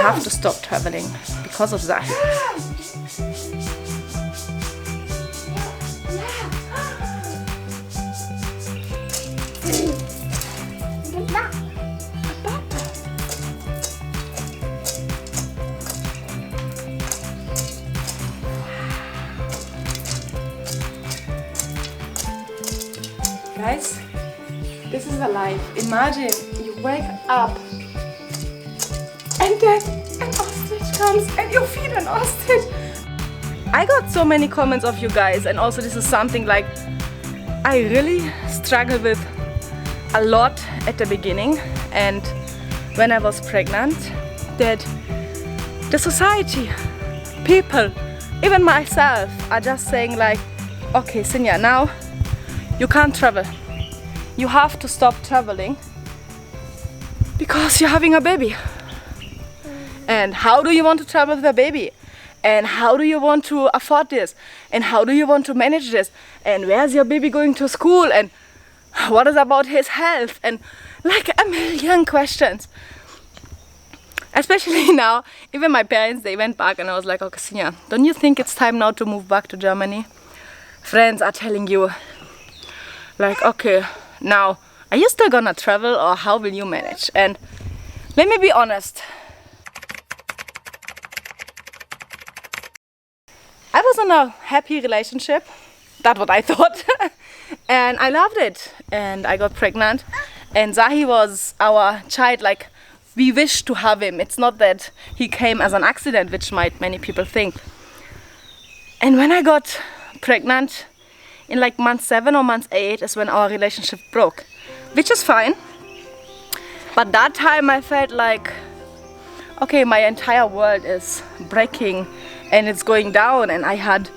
have to stop traveling because of that. Guys, this is a life. Imagine you wake up and then an ostrich comes and you feed an ostrich. I got so many comments of you guys, and also this is something like I really struggled with a lot at the beginning and when I was pregnant, that the society, people, even myself are just saying like, okay Sinja, now you can't travel. You have to stop traveling because you're having a baby. And how do you want to travel with a baby? And how do you want to afford this? And how do you want to manage this? And where's your baby going to school? And what is about his health? And like a million questions. Especially now, even my parents, they went back and I was like, okay Sinja, don't you think it's time now to move back to Germany? Friends are telling you like, okay, now are you still gonna travel or how will you manage? And let me be honest, I was in a happy relationship, that's what I thought, and I loved it, and I got pregnant, and Zahi was our child, like we wished to have him. It's not that he came as an accident, which might many people think. And when I got pregnant, in like month 7 or month 8 is when our relationship broke, which is fine. But that time I felt like, okay, my entire world is breaking and it's going down, and I had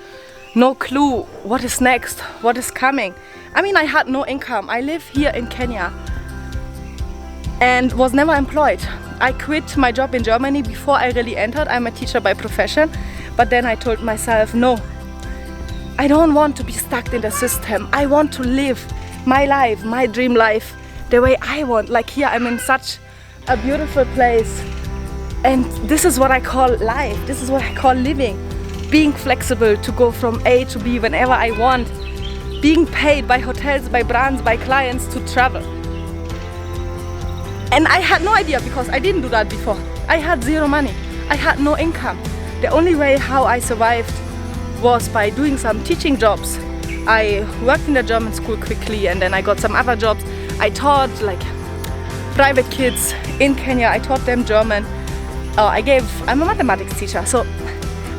no clue what is next, what is coming. I mean, I had no income. I live here in Kenya and was never employed. I quit my job in Germany before I really entered. I'm a teacher by profession, but then I told myself, no, I don't want to be stuck in the system. I want to live my life, my dream life, the way I want. Like here, I'm in such a beautiful place. And this is what I call life. This is what I call living. Being flexible to go from A to B whenever I want. Being paid by hotels, by brands, by clients to travel. And I had no idea because I didn't do that before. I had zero money. I had no income. The only way how I survived was by doing some teaching jobs. I worked in the German school quickly and then I got some other jobs. I taught like private kids in Kenya. I taught them German. I'm a mathematics teacher, so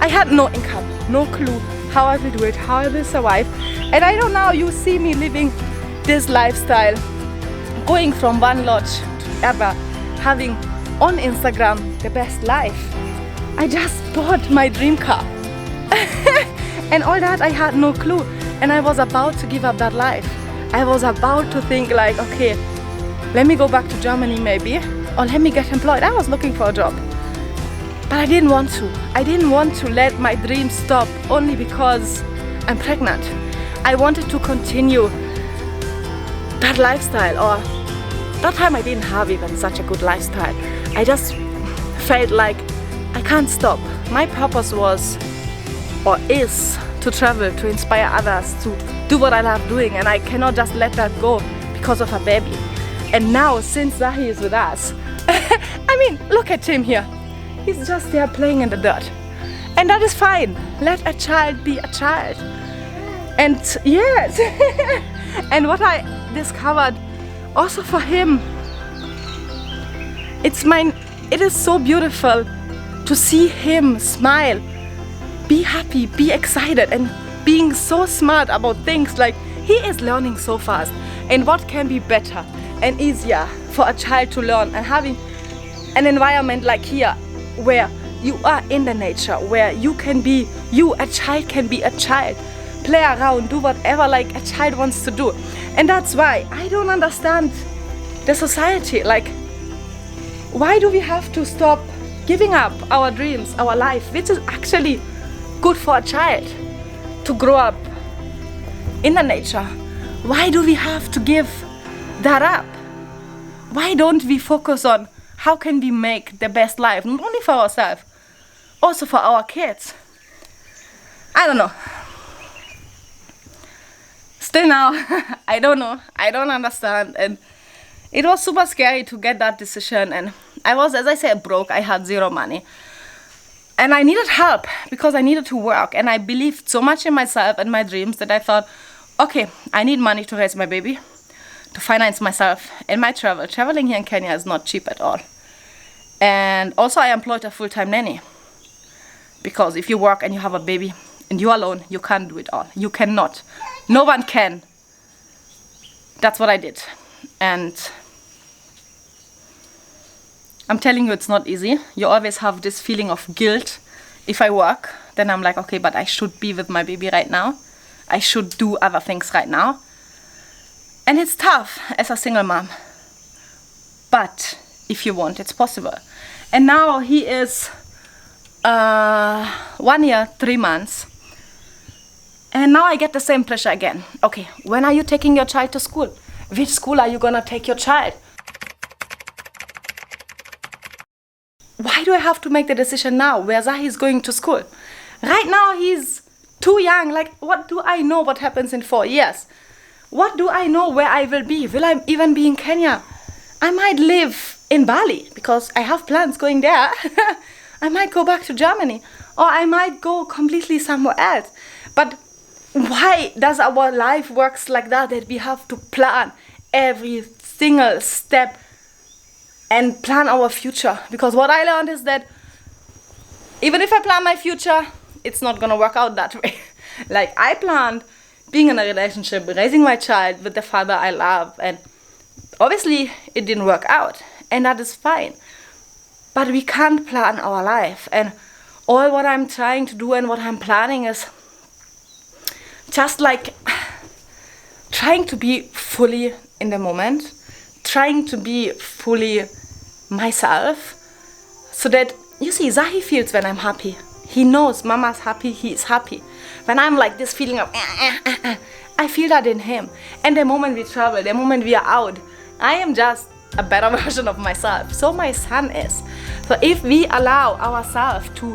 I had no income, no clue how I will do it, how I will survive. And I don't know, you see me living this lifestyle, going from one lodge to the other, having on Instagram the best life. I just bought my dream car. And all that I had no clue, and I was about to give up that life. I was about to think like, okay, let me go back to Germany maybe, or let me get employed. I was looking for a job, but I didn't want to. I didn't want to let my dream stop only because I'm pregnant. I wanted to continue that lifestyle, or that time I didn't have even such a good lifestyle. I just felt like I can't stop. My purpose was or is to travel, to inspire others, to do what I love doing, and I cannot just let that go because of a baby. And now, since Zahi is with us, I mean, look at him here. He's just there playing in the dirt. And that is fine. Let a child be a child. And yes, and what I discovered also for him, it is so beautiful to see him smile, be happy, be excited, and being so smart about things. Like, he is learning so fast. And what can be better and easier for a child to learn, and having an environment like here where you are in the nature, where you can be you, a child can be a child, play around, do whatever like a child wants to do. And that's why I don't understand the society. Like, why do we have to stop giving up our dreams, our life, which is actually good for a child to grow up in the nature? Why do we have to give that up? Why don't we focus on how can we make the best life, not only for ourselves, also for our kids. I don't know. Still now, I don't know. I don't understand. And it was super scary to get that decision. And I was, as I said, broke. I had zero money. And I needed help because I needed to work. And I believed so much in myself and my dreams that I thought, okay, I need money to raise my baby, to finance myself and my travel. Traveling here in Kenya is not cheap at all. And also I employed a full-time nanny. Because if you work and you have a baby and you're alone, you can't do it all. You cannot. No one can. That's what I did. And I'm telling you, it's not easy. You always have this feeling of guilt. If I work, then I'm like, okay, but I should be with my baby right now. I should do other things right now. And it's tough as a single mom. But if you want, it's possible. And now he is 1 year, 3 months. And now I get the same pressure again. Okay, when are you taking your child to school? Which school are you gonna take your child? Why do I have to make the decision now where Zahi is going to school? Right now he's too young. Like, what do I know what happens in 4 years? What do I know where I will be? Will I even be in Kenya? I might live in Bali because I have plans going there. I might go back to Germany, or I might go completely somewhere else. But why does our life works like that we have to plan every single step and plan our future? Because what I learned is that even if I plan my future, it's not gonna work out that way. Like, I planned being in a relationship, raising my child with the father I love, and obviously it didn't work out, and that is fine. But we can't plan our life, and all what I'm trying to do and what I'm planning is just like trying to be fully in the moment, trying to be fully myself, so that, you see, Zahi feels when I'm happy. He knows Mama's happy, he is happy. When I'm like this feeling of I feel that in him. And the moment we travel, the moment we are out, I am just a better version of myself. So my son is. So if we allow ourselves to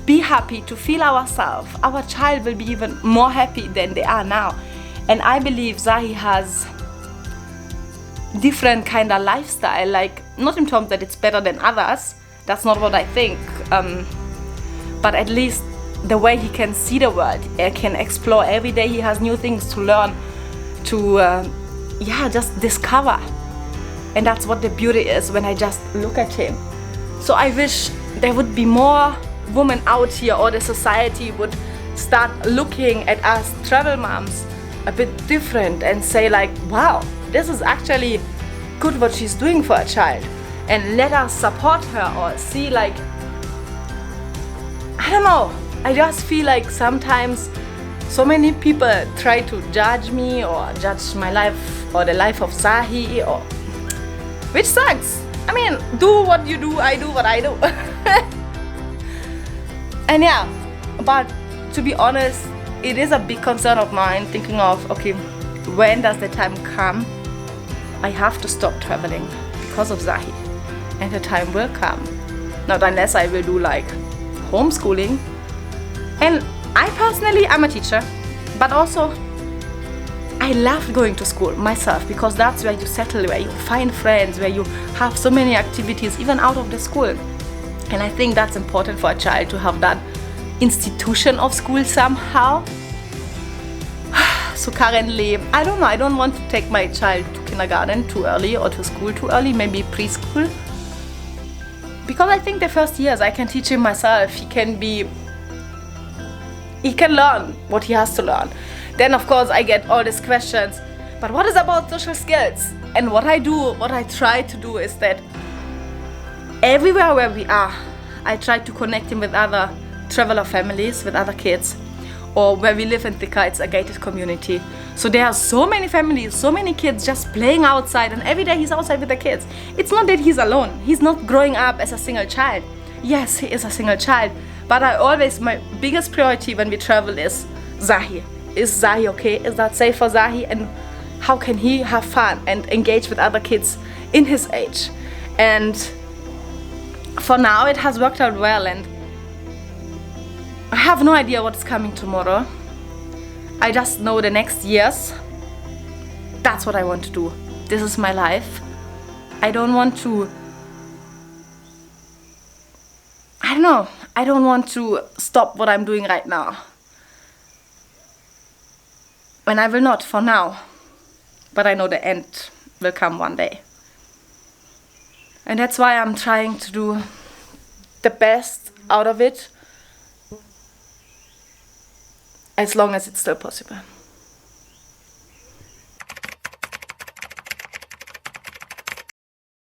be happy, to feel ourselves, our child will be even more happy than they are now. And I believe Zahi has different kind of lifestyle, like not in terms that it's better than others. That's not what I think. But at least the way he can see the world, he can explore every day. He has new things to learn, to just discover. And that's what the beauty is when I just look at him. So I wish there would be more women out here, or the society would start looking at us travel moms a bit different and say like, wow, this is actually good what she's doing for a child, and let us support her, or see like, I don't know, I just feel like sometimes so many people try to judge me or judge my life or the life of Zahi, or which sucks. I mean, do what you do, I do what I do. And yeah, but to be honest, it is a big concern of mine, thinking of, okay, when does the time come I have to stop traveling because of Zahi? And the time will come. Not unless I will do like homeschooling. And I personally, I'm a teacher, but also I love going to school myself, because that's where you settle, where you find friends, where you have so many activities even out of the school. And I think that's important for a child, to have that institution of school somehow. So currently, I don't know, I don't want to take my child to kindergarten too early or to school too early, maybe preschool. Because I think the first years I can teach him myself. He can learn what he has to learn. Then of course I get all these questions, but what is about social skills? And what I try to do is that everywhere where we are, I try to connect him with other traveler families, with other kids, or where we live in Thika, it's a gated community. So there are so many families, so many kids just playing outside, and every day he's outside with the kids. It's not that he's alone. He's not growing up as a single child. Yes, he is a single child, but my biggest priority when we travel is Zahi. Is Zahi okay? Is that safe for Zahi? And how can he have fun and engage with other kids in his age? And for now it has worked out well, and I have no idea what's coming tomorrow. I just know the next years, that's what I want to do. This is my life. I don't want to, I don't know, I don't want to stop what I'm doing right now. And I will not for now, but I know the end will come one day. And that's why I'm trying to do the best out of it, as long as it's still possible.